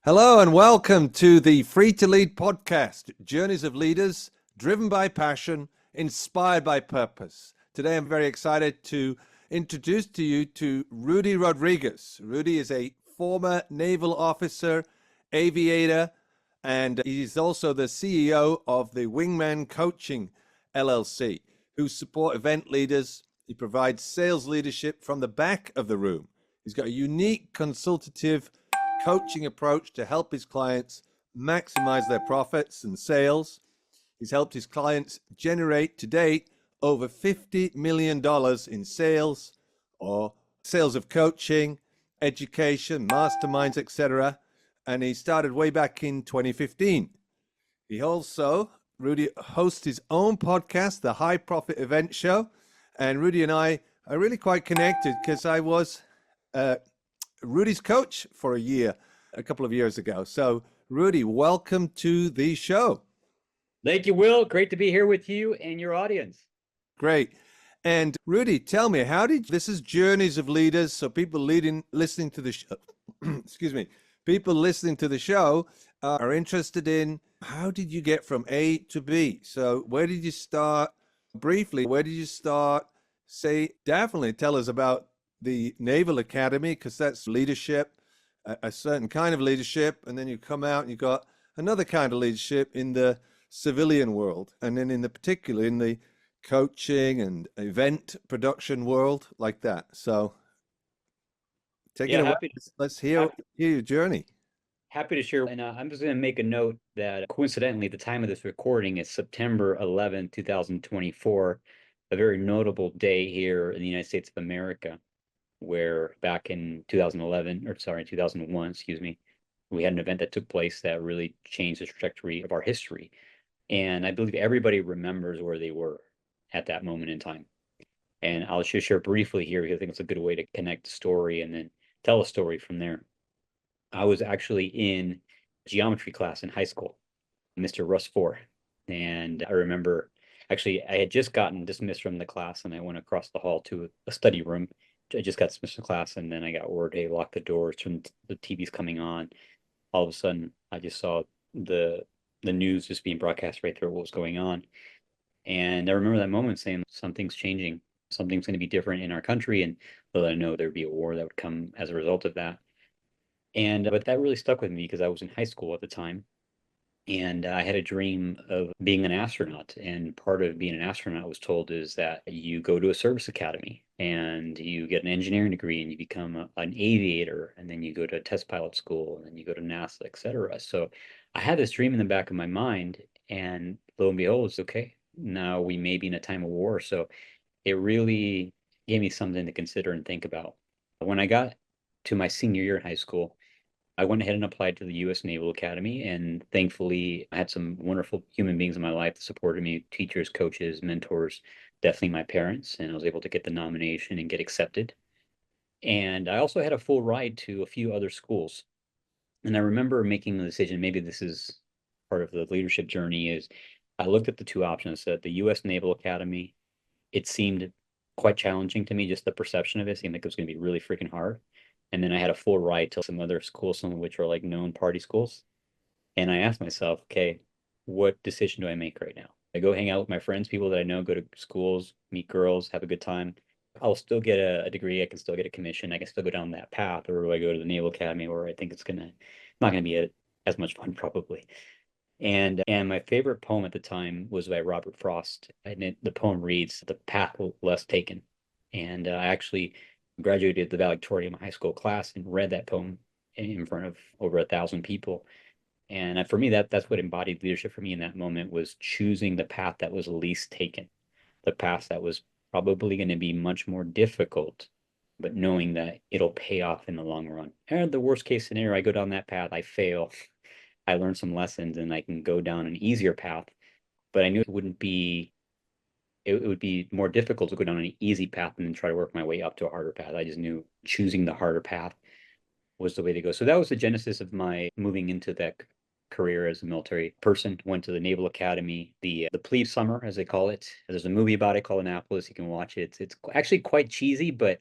Hello and welcome to the Free to Lead podcast, Journeys of Leaders, driven by passion, inspired by purpose. Today I'm very excited to introduce to you to Rudy Rodriguez. Rudy is a former naval officer, aviator, and he's also the CEO of the Wingman Coaching LLC, who support event leaders. He provides sales leadership from the back of the room. He's got a unique consultative coaching approach to help his clients maximize their profits and sales. He's helped his clients generate to date over $50 million in sales or sales of coaching, education, masterminds, etc. And he started way back in 2015. He also, Rudy, hosts his own podcast, the High Profit Event Show. And Rudy and I are really quite connected because I was Rudy's coach for a year, a couple of years ago. So, Rudy, welcome to the show. Thank you, Will. Great to be here with you and your audience. Great. And Rudy, tell me, this is Journeys of Leaders, so people listening to the show, excuse me, people listening to the show are interested in how did you get from A to B? So where did you start? Briefly, where did you start? Definitely tell us about the Naval Academy, because that's leadership, a certain kind of leadership, and then you come out and you got another kind of leadership in the civilian world, and then in the coaching and event production world, like that. So take it away. Let's hear your journey. Happy to share. And I'm just going to make a note that coincidentally, at the time of this recording is September 11, 2024, a very notable day here in the United States of America, where back in 2001, we had an event that took place that really changed the trajectory of our history. And I believe everybody remembers where they were at that moment in time. And I'll just share briefly here because I think it's a good way to connect the story and then tell a story from there. I was actually in geometry class in high school, Mr. Russ 4. And I remember actually I had just gotten dismissed from the class and I went across the hall to a study room. I just got dismissed from class and then I got word, hey, lock the doors, turn the TV's coming on. All of a sudden, I just saw the news just being broadcast right through what was going on. And I remember that moment saying, something's changing. Something's going to be different in our country. And little I know there'd be a war that would come as a result of that. And but that really stuck with me because I was in high school at the time. And I had a dream of being an astronaut. And part of being an astronaut, I was told, is that you go to a service academy and you get an engineering degree and you become an aviator. And then you go to a test pilot school and then you go to NASA, et cetera. So I had this dream in the back of my mind. And lo and behold, it's okay. Now we may be in a time of war. So it really gave me something to consider and think about. When I got to my senior year in high school, I went ahead and applied to the U.S. Naval Academy, and thankfully I had some wonderful human beings in my life that supported me, teachers, coaches, mentors, definitely my parents, and I was able to get the nomination and get accepted. And I also had a full ride to a few other schools. And I remember making the decision, maybe this is part of the leadership journey, is I looked at the two options, that the U.S. Naval Academy, it seemed quite challenging to me, just the perception of it seemed like it was going to be really freaking hard. And then I had a full ride to some other schools, some of which are like known party schools. And I asked myself, okay, what decision do I make right now? I go hang out with my friends, people that I know, go to schools, meet girls, have a good time. I'll still get a degree. I can still get a commission. I can still go down that path. Or do I go to the Naval Academy where I think it's not gonna be as much fun probably. And my favorite poem at the time was by Robert Frost. And the poem reads, "The path less taken." And I actually graduated the valedictorian of my high school class and read that poem in front of over 1,000 people. And for me, that's what embodied leadership for me in that moment, was choosing the path that was least taken, the path that was probably going to be much more difficult, but knowing that it'll pay off in the long run. And the worst case scenario, I go down that path, I fail, I learn some lessons, and I can go down an easier path. But I knew it would be more difficult to go down an easy path and then try to work my way up to a harder path. I just knew choosing the harder path was the way to go. So that was the genesis of my moving into that career as a military person. Went to the Naval Academy, the plebe summer, as they call it. There's a movie about it called Annapolis. You can watch it. It's actually quite cheesy, but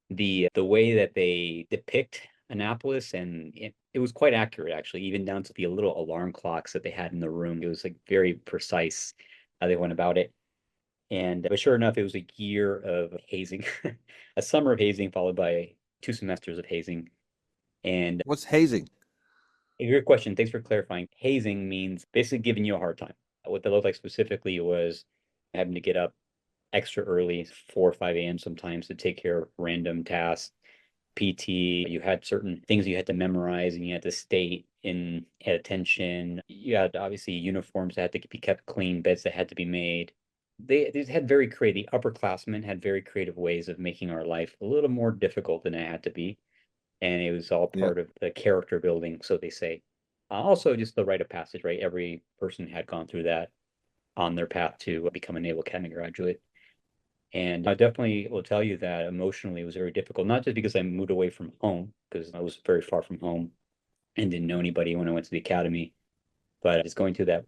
the way that they depict Annapolis and It was quite accurate, actually, even down to the little alarm clocks that they had in the room. It was like very precise how they went about it. And but sure enough, it was a year of hazing, a summer of hazing followed by 2 semesters of hazing. And What's hazing? a great question. Thanks for clarifying. Hazing means basically giving you a hard time. What that looked like specifically was having to get up extra early, 4 or 5 a.m. sometimes to take care of random tasks. PT, you had certain things you had to memorize and you had to stay in at attention. You had obviously uniforms that had to be kept clean, beds that had to be made. They had very creative, the upperclassmen had very creative ways of making our life a little more difficult than it had to be. And it was all Yeah. part of the character building, so they say. Also, just the rite of passage, right? Every person had gone through that on their path to become a Naval Academy graduate. And I definitely will tell you that emotionally it was very difficult, not just because I moved away from home, because I was very far from home and didn't know anybody when I went to the academy, but just going through that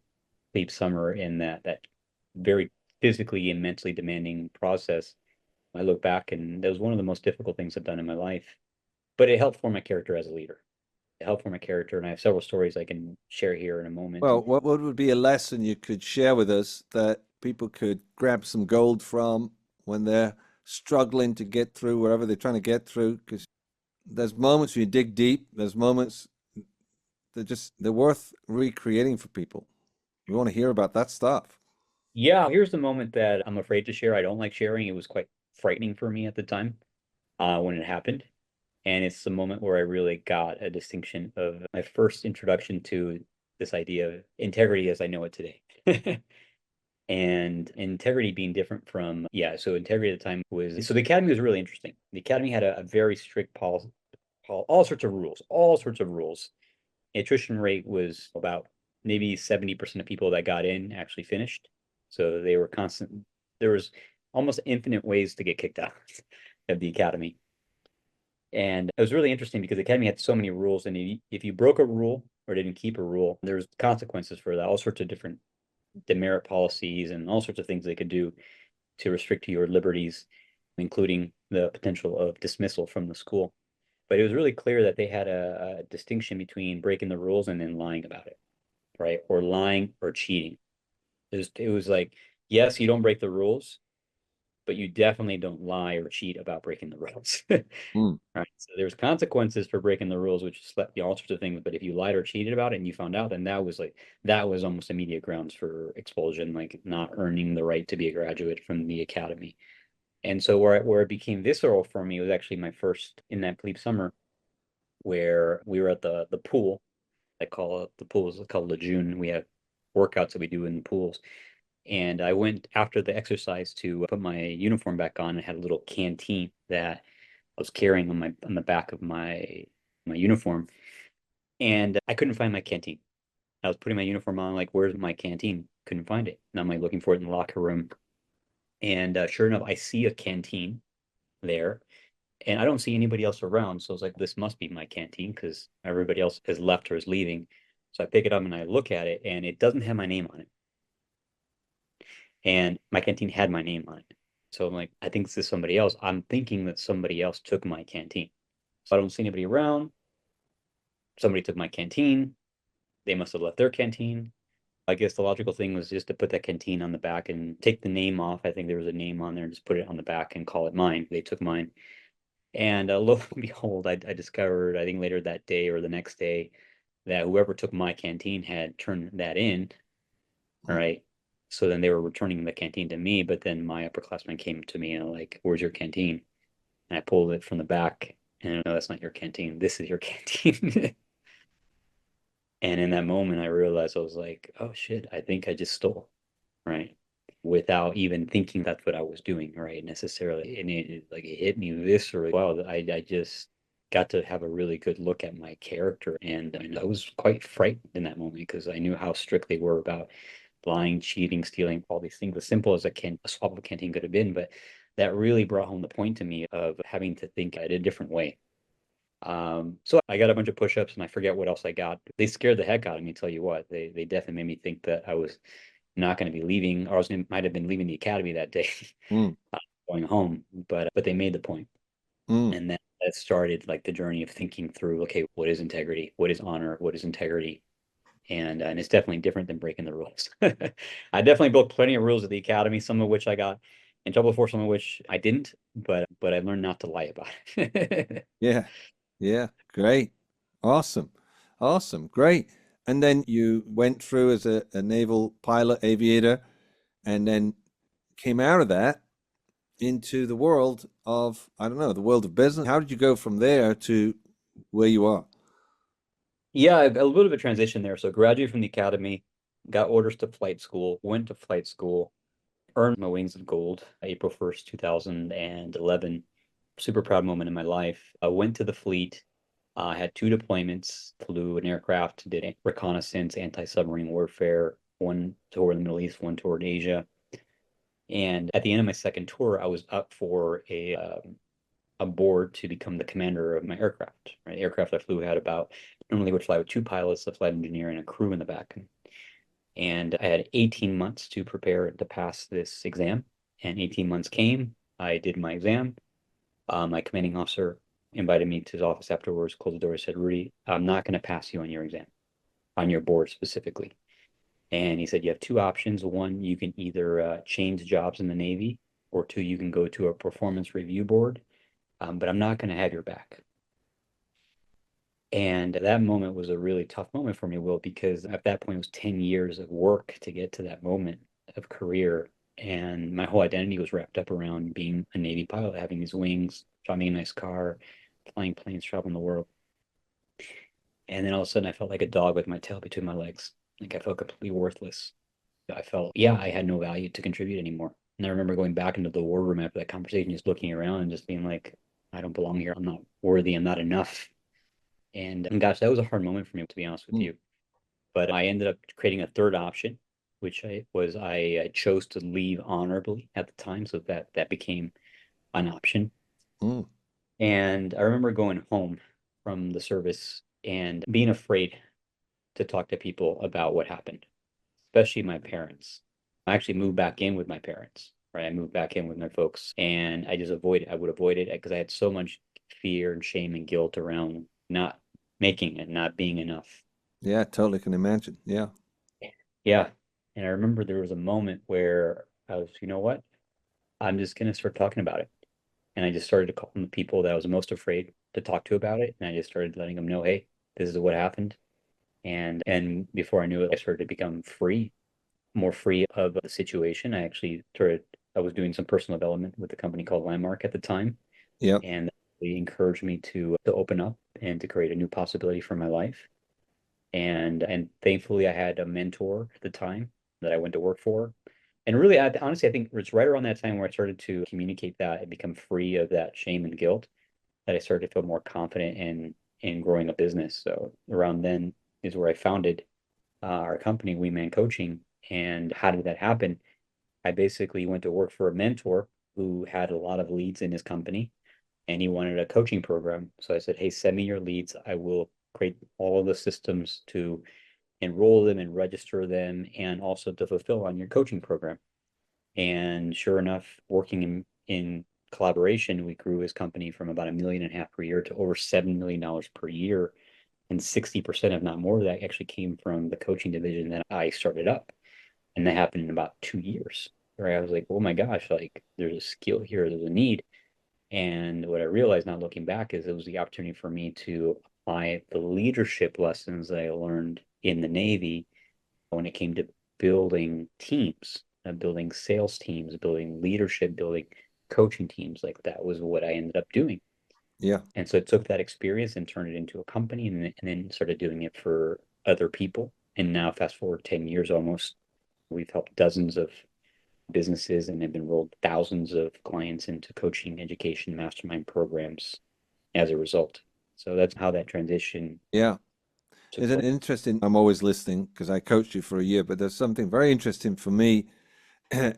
leap summer in that very physically and mentally demanding process. I look back and that was one of the most difficult things I've done in my life, but it helped form my character as a leader. It helped form my character, and I have several stories I can share here in a moment. Well, And what would be a lesson you could share with us that people could grab some gold from when they're struggling to get through wherever they're trying to get through? Because there's moments when you dig deep, there's moments they're worth recreating for people. We want to hear about that stuff. yeah, here's the moment that I'm afraid to share. I don't like sharing. It was quite frightening for me at the time when it happened. And it's the moment where I really got a distinction of my first introduction to this idea of integrity as I know it today. And integrity being different from, yeah, so integrity at the time was, so the academy was really interesting. The academy had a very strict policy, all sorts of rules, all sorts of rules. Attrition rate was about maybe 70% of people that got in actually finished. So they were constant. There was almost infinite ways to get kicked out of the academy. And it was really interesting because the academy had so many rules, and if you broke a rule or didn't keep a rule, there's consequences for that. All sorts of different demerit policies and all sorts of things they could do to restrict your liberties, including the potential of dismissal from the school. But it was really clear that they had a distinction between breaking the rules and then lying about it, right? Or lying or cheating. It was like, yes, you don't break the rules, but you definitely don't lie or cheat about breaking the rules. Mm. Right. So there's consequences for breaking the rules, which slept the all sorts of things. But if you lied or cheated about it and you found out, then that was almost immediate grounds for expulsion, like not earning the right to be a graduate from the academy. And so where it became visceral for me was actually my first in that plebe summer where we were at the pool. I call it the pool is called Lejeune. We have workouts that we do in the pools. And I went after the exercise to put my uniform back on. I had a little canteen that I was carrying on the back of my uniform, and I couldn't find my canteen. I was putting my uniform on, like, where's my canteen? Couldn't find it. And I'm like looking for it in the locker room, and sure enough, I see a canteen there, and I don't see anybody else around. So I was like, this must be my canteen because everybody else has left or is leaving. So I pick it up and I look at it, and it doesn't have my name on it. And my canteen had my name on it. So I'm like, I think this is somebody else. I'm thinking that somebody else took my canteen. So I don't see anybody around. Somebody took my canteen. They must have left their canteen. I guess the logical thing was just to put that canteen on the back and take the name off. I think there was a name on there and just put it on the back and call it mine. They took mine. And lo and behold, I discovered, I think later that day or the next day, that whoever took my canteen had turned that in. All Mm. right. So then they were returning the canteen to me, but then my upperclassman came to me and like, where's your canteen? And I pulled it from the back and no, that's not your canteen. This is your canteen. And in that moment, I realized I was like, oh shit, I think I just stole, right? Without even thinking that's what I was doing, right? Necessarily. And it hit me viscerally. Wow, I just got to have a really good look at my character. And I was quite frightened in that moment because I knew how strict they were about lying, cheating, stealing, all these things, as simple as a swap of a canteen could have been. But that really brought home the point to me of having to think in a different way. So I got a bunch of push-ups and I forget what else I got. They scared the heck out of me, tell you what. They definitely made me think that I was not going to be leaving, or might have been leaving the academy that day, Mm. going home. But they made the point. Mm. And that that started like the journey of thinking through, okay, what is integrity? What is honor? What is integrity? And it's definitely different than breaking the rules. I definitely broke plenty of rules at the academy, some of which I got in trouble for, some of which I didn't, but I learned not to lie about it. Yeah. Yeah. Great. Awesome. Awesome. Great. And then you went through as a naval pilot, aviator, and then came out of that into the world of, I don't know, the world of business. How did you go from there to where you are? Yeah, a little bit of a transition there. So graduated from the academy, got orders to flight school, went to flight school, earned my wings of gold April 1st, 2011. Super proud moment in my life. I went to the fleet. I had two deployments, flew an aircraft, did reconnaissance, anti-submarine warfare, one toward the Middle East, one toward Asia. And at the end of my second tour, I was up for a board to become the commander of my aircraft. Right, the aircraft I flew had about normally would fly with two pilots, a flight engineer, and a crew in the back. And I had 18 months to prepare to pass this exam. And 18 months came. I did my exam. My commanding officer invited me to his office afterwards, closed the door, and said, Rudy, I'm not going to pass you on your exam, on your board specifically. And he said, you have two options. One, you can either change jobs in the Navy, or two, you can go to a performance review board, but I'm not going to have your back. And that moment was a really tough moment for me, Will, because at that point it was 10 years of work to get to that moment of career. And my whole identity was wrapped up around being a Navy pilot, having these wings, driving a nice car, flying planes, traveling the world. And then all of a sudden I felt like a dog with my tail between my legs. Like I felt completely worthless. I felt, yeah, I had no value to contribute anymore. And I remember going back into the war room after that conversation, just looking around and just being like, I don't belong here. I'm not worthy. I'm not enough. And gosh, that was a hard moment for me, to be honest with Mm, you. But I ended up creating a third option, which I chose to leave honorably at the time, so that became an option. mm, And I remember going home from the service and being afraid to talk to people about what happened, especially my parents. I actually moved back in with my parents, right? I moved back in with my folks, and I would avoid it because I had so much fear and shame and guilt around not making it, not being enough. yeah, totally can imagine. Yeah. Yeah. And I remember there was a moment where I was, you know what? I'm just gonna start talking about it. And I just started to call on the people that I was most afraid to talk to about it. And I just started letting them know, hey, this is what happened. And before I knew it, I started to become free, more free of the situation. I was doing some personal development with a company called Landmark at the time. Yep. And they encouraged me to open up and to create a new possibility for my life. And thankfully I had a mentor at the time that I went to work for. And really, honestly, I think it's right around that time where I started to communicate that and become free of that shame and guilt, that I started to feel more confident in growing a business. So around then is where I founded our company, We Man Coaching. And how did that happen? I basically went to work for a mentor who had a lot of leads in his company, and he wanted a coaching program. So I said, hey, send me your leads. I will create all of the systems to enroll them and register them, and also to fulfill on your coaching program. And sure enough, working in collaboration, we grew his company from about $1.5 million per year to over $7 million per year. And 60%, if not more, of that actually came from the coaching division that I started up. And that happened in about 2 years, where I was like, oh my gosh, like there's a skill here, there's a need. And what I realized now looking back is it was the opportunity for me to apply the leadership lessons that I learned in the Navy when it came to building teams, building sales teams, building leadership, building coaching teams. Like that was what I ended up doing. Yeah. And so I took that experience and turned it into a company, and then started doing it for other people. And now fast forward 10 years almost, we've helped dozens of businesses and have enrolled thousands of clients into coaching, education, mastermind programs as a result. So that's how that transition Yeah. took It's an place. interesting, I'm always listening because I coached you for a year, but there's something very interesting for me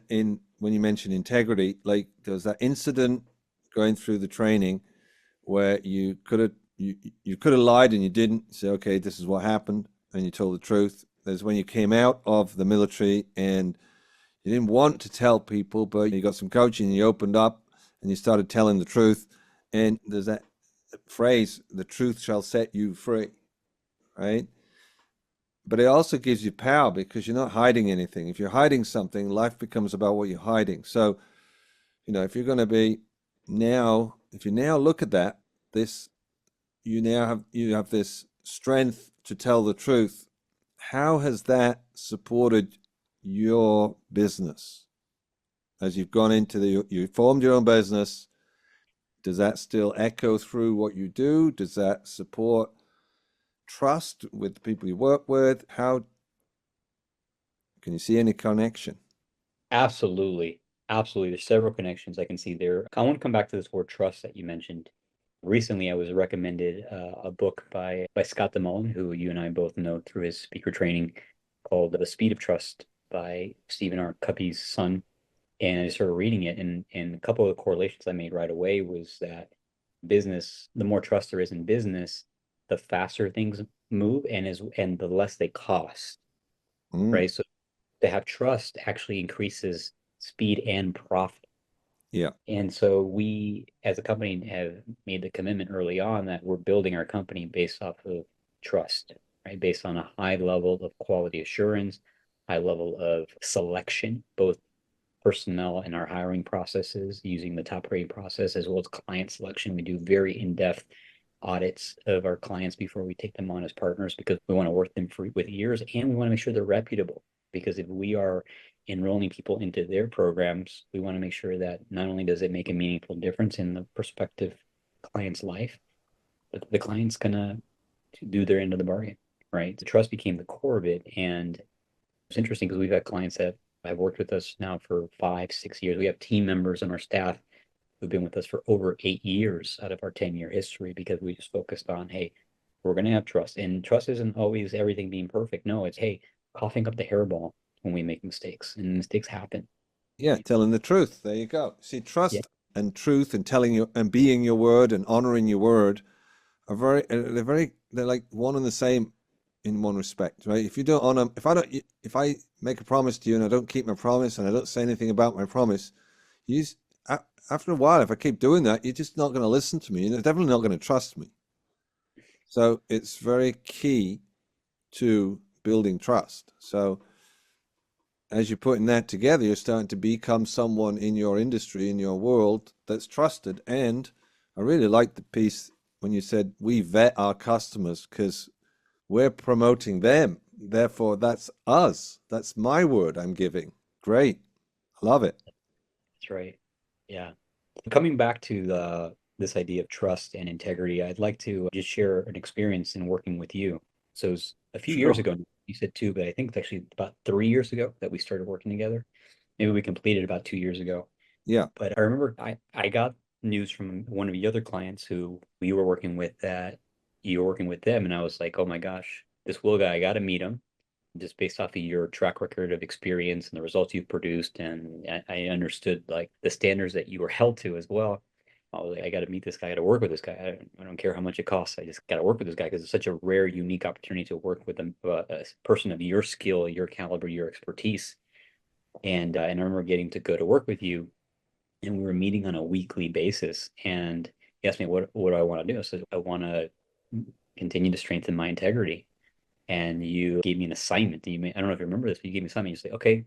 in when you mention integrity, like there was that incident going through the training where you could have lied and you didn't say, okay, this is what happened, and you told the truth. There's when you came out of the military and you didn't want to tell people, but you got some coaching and you opened up and you started telling the truth. And there's that phrase, the truth shall set you free, right? But it also gives you power because you're not hiding anything. If you're hiding something, life becomes about what you're hiding. So, if you're going to be now, if you now look at that, this, you have this strength to tell the truth. How has that supported your business as you've gone into you formed your own business? Does that still echo through what you do? Does that support trust with the people you work with? How can you see any connection? Absolutely. Absolutely. There's several connections I can see there. I want to come back to this word trust that you mentioned. Recently, I was recommended a book by Scott DeMullen, who you and I both know through his speaker training, called The Speed of Trust by Stephen R. Covey's son. And I started reading it, and a couple of the correlations I made right away was that business, the more trust there is in business, the faster things move and the less they cost, Mm, right? So to have trust actually increases speed and profit. yeah. And so we, as a company, have made the commitment early on that we're building our company based off of trust, right? Based on a high level of quality assurance, high level of selection, both personnel in our hiring processes using the top rating process, as well as client selection. We do very in-depth audits of our clients before we take them on as partners because we want to work them for with years, and we want to make sure they're reputable. Because if we are enrolling people into their programs, we want to make sure that not only does it make a meaningful difference in the prospective client's life, but the client's gonna do their end of the bargain, right? The trust became the core of it, and it's interesting because we've had clients that have worked with us now for 5, 6 years. We have team members on our staff who've been with us for over 8 years out of our 10-year history because we just focused on, hey, we're going to have trust. And trust isn't always everything being perfect. No, it's, hey, coughing up the hairball when we make mistakes, and mistakes happen. Yeah, Right? telling the truth. There you go. See, Yeah, trust and truth and telling you and being your word and honoring your word are they're like one and the same in one respect, right? If you don't honor, if I make a promise to you and I don't keep my promise and I don't say anything about my promise, you just, after a while, if I keep doing that, you're just not going to listen to me and you're definitely not going to trust me. So it's very key to building trust. So as you're putting that together, you're starting to become someone in your industry, in your world that's trusted. And I really like the piece when you said we vet our customers because we're promoting them. Therefore, that's us. That's my word I'm giving. Great. I love it. that's right. Yeah. Coming back to this idea of trust and integrity, I'd like to just share an experience in working with you. So it was a few years Sure. ago, you said two, but I think it's actually about 3 years ago that we started working together. Maybe we completed about 2 years ago. Yeah. But I remember I got news from one of the other clients who you were working with that you were working with them, and I was like, oh my gosh, this Will guy, I got to meet him just based off of your track record of experience and the results you've produced. And I understood like the standards that you were held to as well. I was like, I got to meet this guy, I got to work with this guy. I don't care how much it costs. I just got to work with this guy because it's such a rare, unique opportunity to work with a person of your skill, your caliber, your expertise. And I remember getting to go to work with you, and we were meeting on a weekly basis. And he asked me, what do I want to do? I said, I want to continue to strengthen my integrity. And you gave me an assignment. I don't know if you remember this, but you gave me something. You say, okay,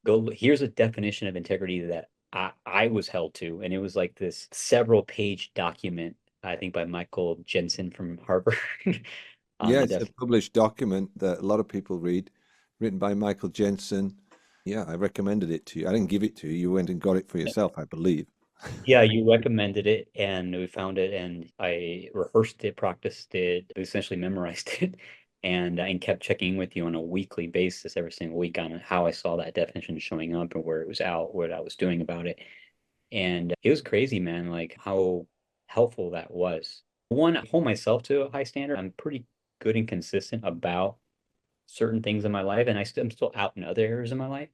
go. Here's a definition of integrity that I was held to, and it was like this several page document, I think by Michael Jensen from Harvard, on Yeah, the it's a def. published document that a lot of people read, written by Michael Jensen. Yeah, I recommended it to you. I didn't give it to you. You went and got it for yourself, I believe. Yeah, you recommended it, and we found it, and I rehearsed it, practiced it, essentially memorized it, and kept checking with you on a weekly basis every single week on how I saw that definition showing up and where it was out, what I was doing about it. And it was crazy, man, like how helpful that was. One, I hold myself to a high standard. I'm pretty good and consistent about certain things in my life, and I'm still out in other areas of my life.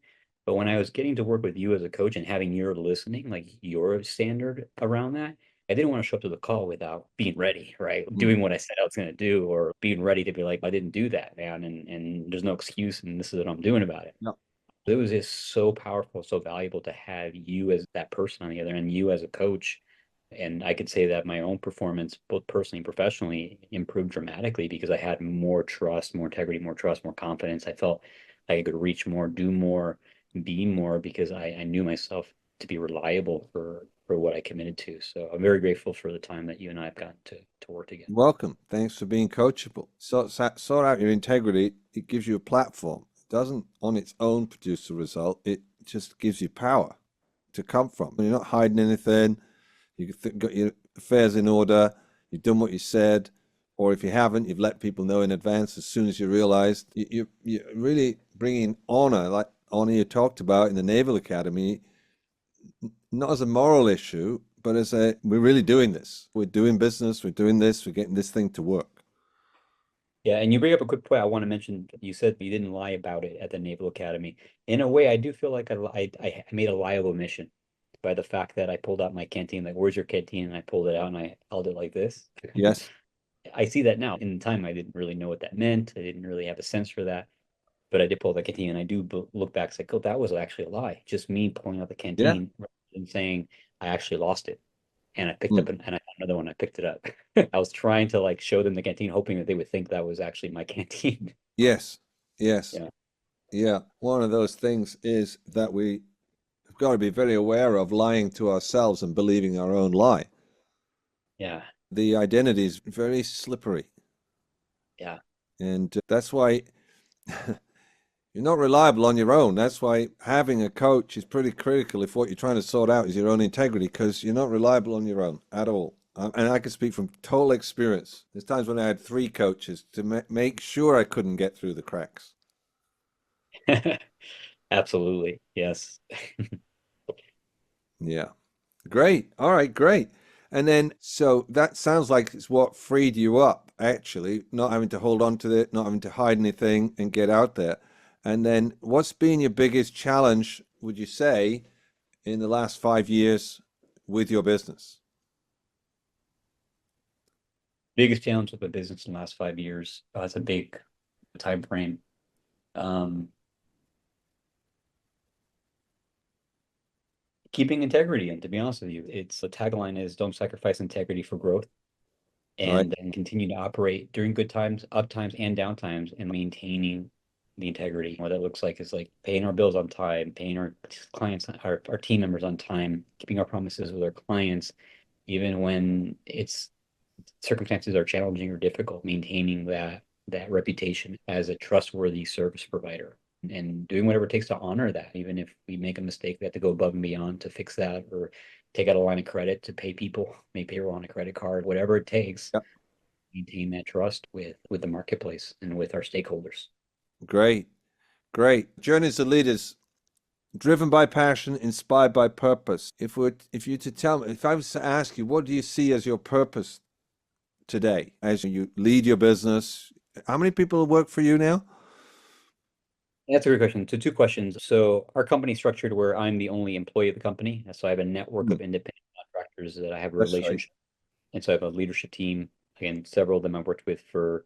But when I was getting to work with you as a coach and having your listening, like your standard around that, I didn't want to show up to the call without being ready, right? Mm. Doing what I said I was going to do, or being ready to be like, I didn't do that, man, and there's no excuse, and this is what I'm doing about it. Yeah. It was just so powerful, so valuable to have you as that person on the other end, you as a coach, And I could say that my own performance, both personally and professionally, improved dramatically because I had more trust, more integrity, more trust, more confidence. I felt I could reach more, do more, be more because I knew myself to be reliable for what I committed to. So I'm very grateful for the time that you and I have gotten to work together. Welcome. Thanks for being coachable. Sort out your integrity. It gives you a platform. It doesn't on its own produce a result. It just gives you power to come from. You're not hiding anything. You've got your affairs in order. You've done what you said. Or if you haven't, you've let people know in advance as soon as you realized. You're really bringing honor, like honor you talked about in the Naval Academy, not as a moral issue, but as we're really doing this. We're doing business. We're doing this. We're getting this thing to work. Yeah, and you bring up a quick point I want to mention. You said you didn't lie about it at the Naval Academy. In a way, I do feel like I made a liable omission by the fact that I pulled out my canteen, like, where's your canteen? And I pulled it out and I held it like this. Yes. I see that now. In the time, I didn't really know what that meant. I didn't really have a sense for that. But I did pull out the canteen and I do look back and say, oh, that was actually a lie. Just me pulling out the Yeah. canteen and saying I actually lost it. And I picked Mm. up and I found another one. I picked it up. I was trying to like show them the canteen, hoping that they would think that was actually my canteen. Yes. Yes. Yeah. Yeah. One of those things is that we've got to be very aware of lying to ourselves and believing our own lie. Yeah. The identity is very slippery. Yeah. And that's why you're not reliable on your own. That's why having a coach is pretty critical if what you're trying to sort out is your own integrity, because you're not reliable on your own at all. And I can speak from total experience. There's times when I had three coaches to make sure I couldn't get through the cracks. Absolutely. Yes. Yeah. Great. All right, great. And then, so that sounds like it's what freed you up, actually, not having to hold on to it, not having to hide anything and get out there. And then, what's been your biggest challenge, would you say, in the last 5 years with your business? Biggest challenge with the business in the last 5 years. It's a big time frame. Um, Keeping integrity. And to be honest with you, it's the tagline is don't sacrifice integrity for growth Right. and continue to operate during good times, up times and down times and maintaining the integrity. What that looks like is like paying our bills on time, paying our clients, our team members on time, keeping our promises with our clients, even when it's circumstances are challenging or difficult, maintaining that reputation as a trustworthy service provider and doing whatever it takes to honor that. Even if we make a mistake, we have to go above and beyond to fix that or take out a line of credit to pay people, make payroll on a credit card, whatever it takes, Yep. maintain that trust with the marketplace and with our stakeholders. Great. Great. Journeys of leaders driven by passion, inspired by purpose. If you to tell me, if I was to ask you, what do you see as your purpose today as you lead your business? How many people work for you now? That's a great question. So two questions. So our company is structured where I'm the only employee of the company. So I have a network Hmm. of independent contractors that I have a That's right. relationship. And so I have a leadership team. Again, several of them I've worked with for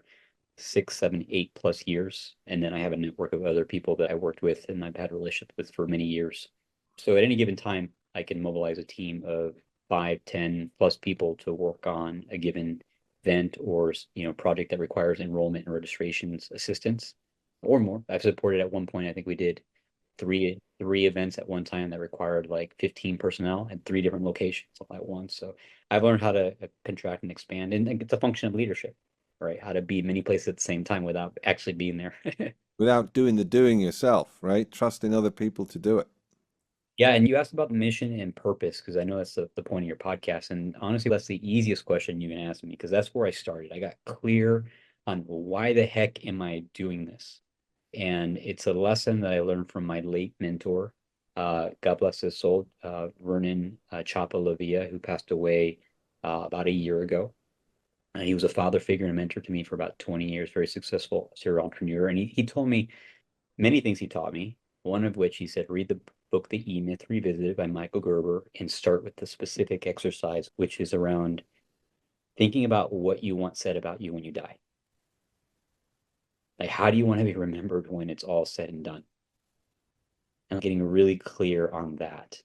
6, 7, 8+ years. And then I have a network of other people that I worked with and I've had a relationship with for many years. So at any given time, I can mobilize a team of 5, 10+ people to work on a given event or project that requires enrollment and registrations assistance or more. I've supported at one point, I think we did three events at one time that required like 15 personnel at three different locations all at once. So I've learned how to contract and expand, and it's a function of leadership, right? How to be many places at the same time without actually being there. Without doing the doing yourself, right? Trusting other people to do it. Yeah, and you asked about the mission and purpose because I know that's the point of your podcast. And honestly, that's the easiest question you can ask me because that's where I started. I got clear on why the heck am I doing this? And it's a lesson that I learned from my late mentor, God bless his soul, Vernon Chapa Lavia, who passed away about a year ago. And he was a father figure and a mentor to me for about 20 years, very successful serial entrepreneur. And he told me many things he taught me, one of which he said, read the book The E-Myth Revisited by Michael Gerber and start with the specific exercise, which is around thinking about what you want said about you when you die. Like, how do you want to be remembered when it's all said and done? And getting really clear on that.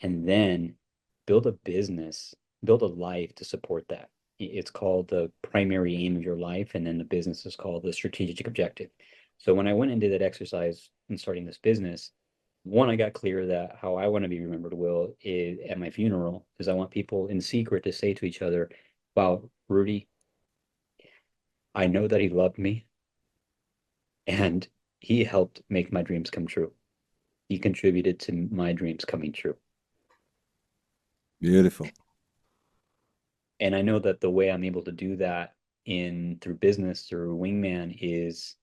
And then build a business, build a life to support that. It's called the primary aim of your life, and then the business is called the strategic objective. So when I went and did that exercise in starting this business, one, I got clear that how I want to be remembered, Will, is at my funeral, is I want people in secret to say to each other, wow, Rudy, I know that he loved me and he helped make my dreams come true. He contributed to my dreams coming true. Beautiful. And I know that the way I'm able to do that in through business, through Wingman, is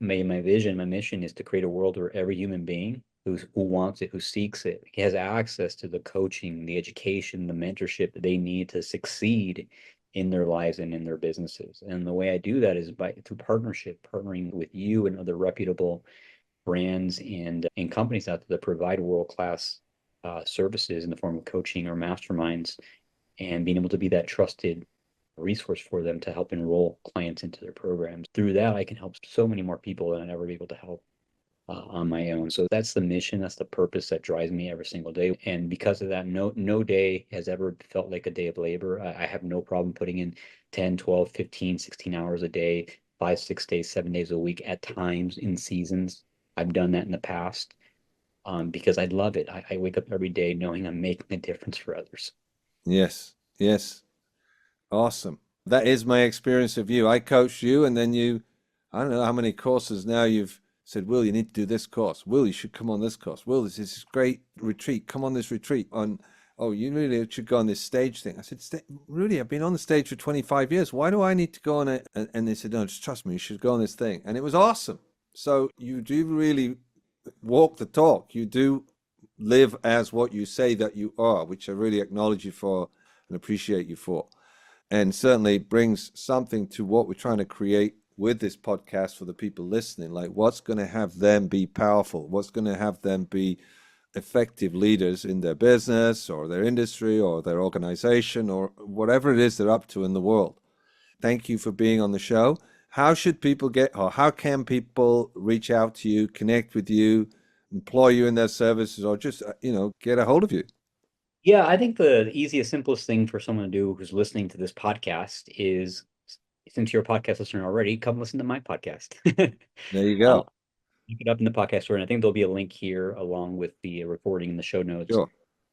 my vision, my mission is to create a world where every human being who wants it, who seeks it, has access to the coaching, the education, the mentorship that they need to succeed in their lives and in their businesses. And the way I do that is by through partnership, partnering with you and other reputable brands and companies out there that provide world-class services in the form of coaching or masterminds, and being able to be that trusted resource for them to help enroll clients into their programs. Through that, I can help so many more people than I'd ever be able to help on my own. So that's the mission, that's the purpose that drives me every single day. And because of that, no day has ever felt like a day of labor. I have no problem putting in 10, 12, 15, 16 hours a day, 5, 6 days, 7 days a week at times in seasons. I've done that in the past because I love it. I wake up every day knowing I'm making a difference for others. Yes. Yes. Awesome. That is my experience of you. I coached you, and then I don't know how many courses now you've said, Will, you need to do this course. Will, you should come on this course. Will, this is this great retreat. Come on this retreat. Oh, you really should go on this stage thing. I said, Rudy, I've been on the stage for 25 years. Why do I need to go on it? And they said, no, just trust me. You should go on this thing. And it was awesome. So you do really walk the talk. You do live as what you say that you are, which I really acknowledge you for and appreciate you for. And certainly brings something to what we're trying to create with this podcast for the people listening. Like, what's going to have them be powerful? What's going to have them be effective leaders in their business or their industry or their organization or whatever it is they're up to in the world? Thank you for being on the show. How should people or how can people reach out to you, connect with you, employ you in their services, or just, get a hold of you? Yeah, I think the easiest, simplest thing for someone to do who's listening to this podcast is, since you're a podcast listener already, come listen to my podcast. There you uh, go. Look it up in the podcast store, and I think there'll be a link here along with the recording in the show notes. Sure.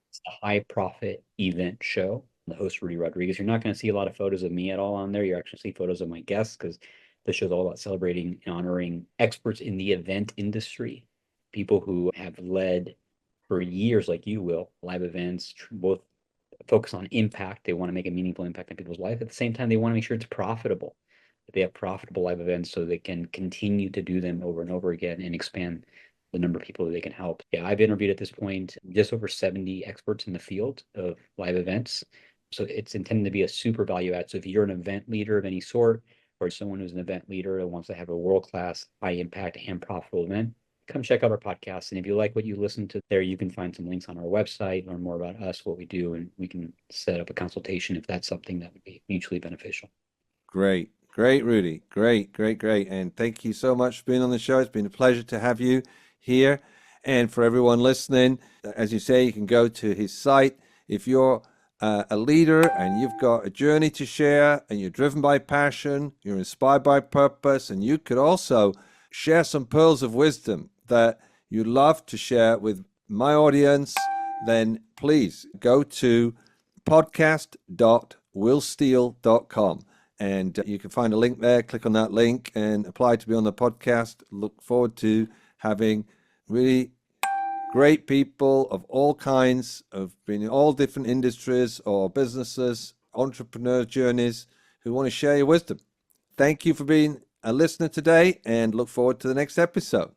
It's the High Profit Event Show. The host, Rudy Rodriguez. You're not going to see a lot of photos of me at all on there. You're actually see photos of my guests, because this show's all about celebrating and honoring experts in the event industry, people who have led for years, like you will, live events, both focus on impact. They want to make a meaningful impact on people's life. At the same time, they want to make sure it's profitable, that they have profitable live events so they can continue to do them over and over again and expand the number of people that they can help. Yeah, I've interviewed at this point just over 70 experts in the field of live events. So it's intended to be a super value add. So if you're an event leader of any sort, or someone who's an event leader that wants to have a world-class, high impact and profitable event, come check out our podcast. And if you like what you listen to there, you can find some links on our website, learn more about us, what we do, and we can set up a consultation if that's something that would be mutually beneficial. Great. Great, Rudy. Great, great, great. And thank you so much for being on the show. It's been a pleasure to have you here. And for everyone listening, as you say, you can go to his site. If you're a leader and you've got a journey to share and you're driven by passion, you're inspired by purpose, and you could also share some pearls of wisdom that you love to share with my audience, then please go to podcast.willsteele.com. And you can find a link there. Click on that link and apply to be on the podcast. Look forward to having really great people of all kinds, of being in all different industries or businesses, entrepreneur journeys, who want to share your wisdom. Thank you for being a listener today, and look forward to the next episode.